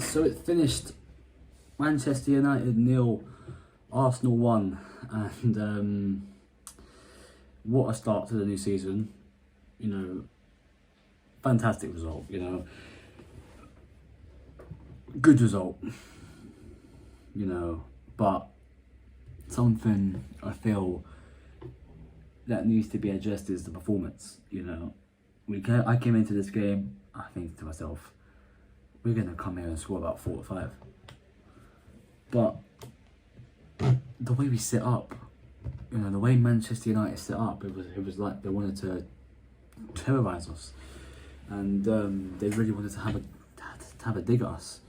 guys, so it finished Manchester United 0, Arsenal 1, and what a start to the new season. You know, fantastic result, you know, good result, you know, but something I feel that needs to be addressed is the performance. You know, I came into this game, I think to myself, we're going to come here and score about 4 or 5. But the way we set up, you know, the way Manchester United set up, it was like they wanted to terrorise us, and they really wanted to have a dig at us.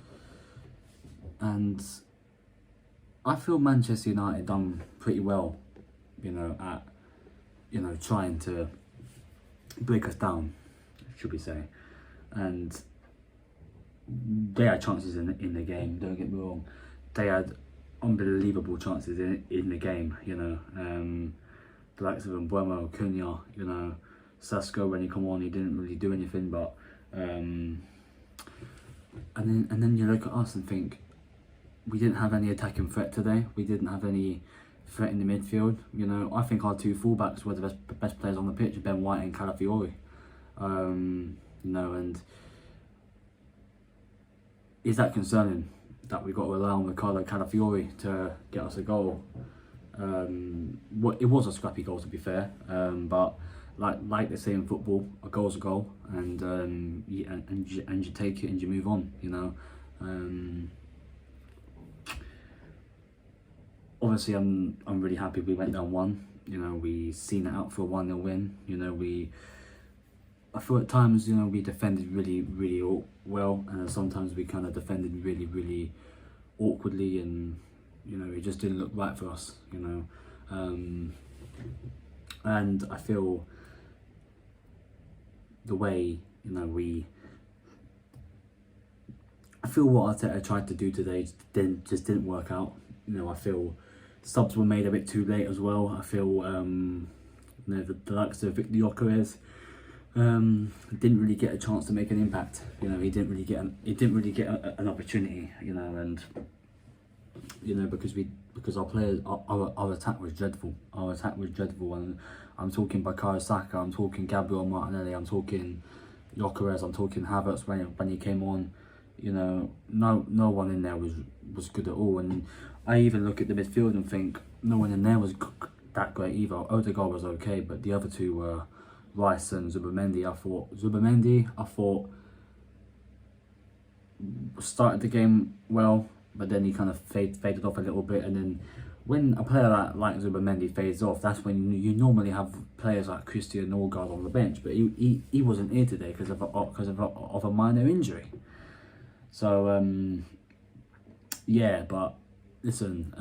And I feel Manchester United done pretty well, you know, at trying to break us down, should we say, and they had chances in the game, don't get me wrong. They had unbelievable chances in the game, you know. The likes of Mbeumo, Cunha, you know, Sasko, when he come on, he didn't really do anything, but and then you look at us and think, we didn't have any attacking threat today. We didn't have any threat in the midfield. You know, I think our two fullbacks were the best players on the pitch, Ben White and Calafiori. You know, and is that concerning that we got to rely on Ricardo Calafiori to get us a goal? It was a scrappy goal, to be fair, but like they say in football, a goal's a goal, and you take it and you move on. You know, obviously I'm really happy we went down 1. You know, we seen it out for a 1-0 win. You know, I feel at times, you know, we defended really well, and sometimes we kind of defended really awkwardly, and you know, it just didn't look right for us, you know. And I feel the way, you know, I feel what Arteta tried to do today just didn't work out. You know, I feel subs were made a bit too late as well. I feel you know, the likes of Victor Gyökeres didn't really get a chance to make an impact. You know, he didn't really get an opportunity. You know, and you know, because our players, our attack was dreadful. Our attack was dreadful, and I'm talking Bukayo Saka, I'm talking Gabriel Martinelli, I'm talking Gyökeres, I'm talking Havertz when he came on. You know, no one in there was good at all, and I even look at the midfield and think no one in there was that great either. Odegaard was okay, but the other two were Rice and Zubimendi. I thought started the game well, but then he kind of faded off a little bit, and then when a player like Zubimendi fades off, that's when you normally have players like Christian Norgard on the bench, but he wasn't here today because of a minor injury. So yeah, but listen,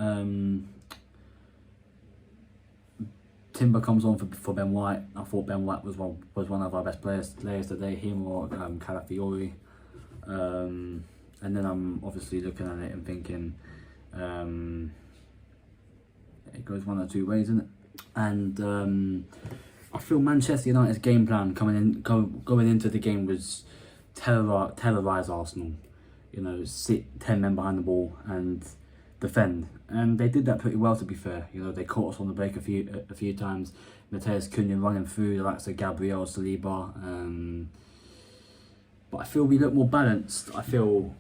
Timber comes on for Ben White. I thought Ben White was one of our best players today, him or Calafiori. And then I'm obviously looking at it and thinking, it goes one or two ways, isn't it? And I feel Manchester United's game plan going into the game was terrorise Arsenal. You know, sit 10 men behind the ball and defend, and they did that pretty well, to be fair. You know, they caught us on the break a few times. Mateus Cunha running through the likes of Gabriel, Saliba, but I feel we look more balanced. I feel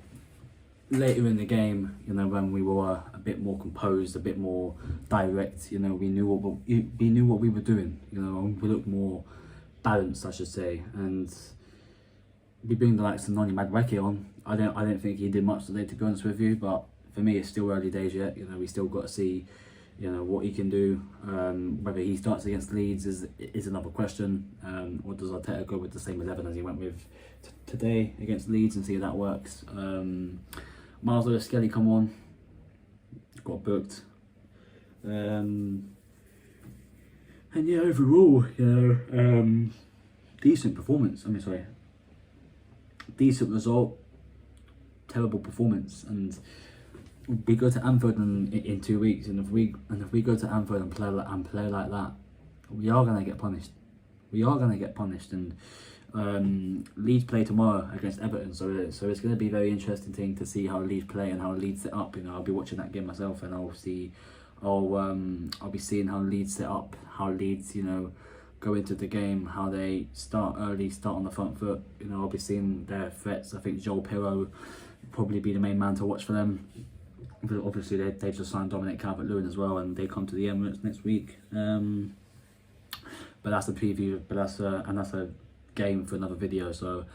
later in the game, you know, when we were a bit more composed, a bit more direct, you know, we knew what we were doing. You know, we looked more balanced, I should say, and we bring the likes of Noni Madueke on. I don't think he did much today, to be honest with you, but for me it's still early days yet. You know, we still got to see, you know, what he can do. Whether he starts against Leeds is another question. Or does Arteta go with the same 11 as he went with today against Leeds and see if that works? Miles Lewis-Skelly come on, got booked, and yeah, overall, you know, decent performance. Decent result, terrible performance, and we go to Anfield in 2 weeks, and if we go to Anfield and play like that, we are gonna get punished. And Leeds play tomorrow against Everton, so it's going to be a very interesting thing to see how Leeds play and how Leeds set up. You know, I'll be watching that game myself, and I'll be seeing how Leeds set up, how Leeds, you know, go into the game, how they start early, start on the front foot. You know, I'll be seeing their threats. I think Joel Pirro will probably be the main man to watch for them. But obviously, they just signed Dominic Calvert-Lewin as well, and they come to the Emirates next week. But that's a preview. But that's a game for another video. So,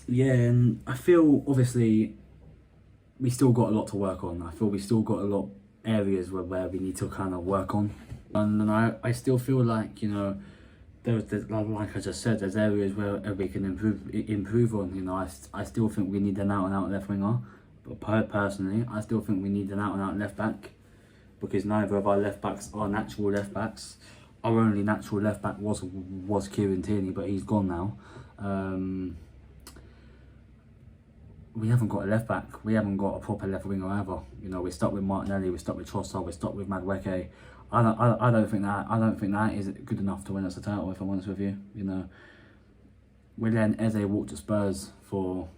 yeah, and I feel obviously we still got a lot to work on. I feel we still got a lot areas where we need to kind of work on, and I still feel like, you know, there's like I just said, there's areas where we can improve on. You know, I still think we need an out and out left winger, but personally I still think we need an out and out left back, because neither of our left backs are natural left backs. Our only natural left back was Kieran Tierney, but he's gone now. We haven't got a left back. We haven't got a proper left winger either. You know, we're stuck with Martinelli, we're stuck with Trossard, we're stuck with Madueke. I don't think that is good enough to win us a title, if I'm honest with you. You know, we're letting Eze walk to Spurs for,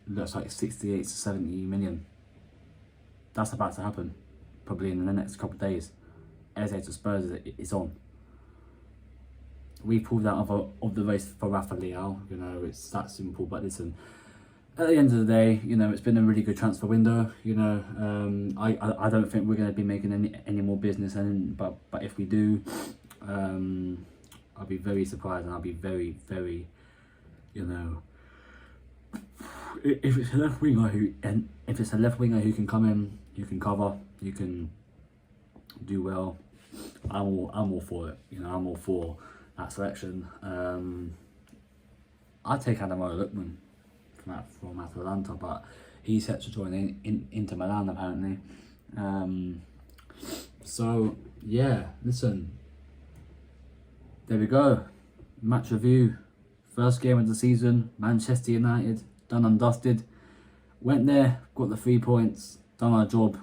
looks like 68 to 70 million. That's about to happen, probably in the next couple of days. Eze to Spurs is on. We pulled out of the race for Rafa Leao. You know, it's that simple. But listen, at the end of the day, you know, it's been a really good transfer window. You know, I don't think we're going to be making any more business, but if we do, I'll be very surprised, and I'll be very, you know, if it's a left winger who can come in, you can cover, you can do well, I'm all for it. You know, I'm all for that selection. I'd take Ademola Lookman from Atalanta, but he's set to join Inter Milan apparently. So yeah, listen, there we go, match review, first game of the season, Manchester United, done and dusted. Went there, got the 3 points, done our job.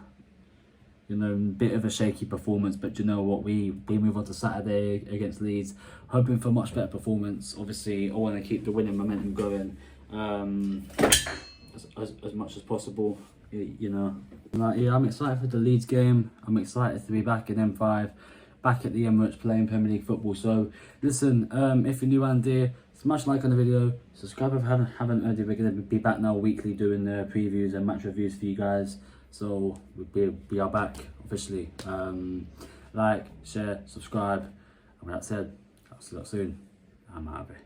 You know, bit of a shaky performance, but you know what, we move on to Saturday against Leeds, hoping for a much better performance. Obviously, I want to keep the winning momentum going as much as possible. You know, like, yeah, I'm excited for the Leeds game. I'm excited to be back in M5, back at the Emirates playing Premier League football. So listen, if you're new around here, smash like on the video, subscribe if you haven't already. We're going to be back now weekly doing the previews and match reviews for you guys. So we are back officially. Like, share, subscribe, and with that said, I'll see you soon. I'm out of here.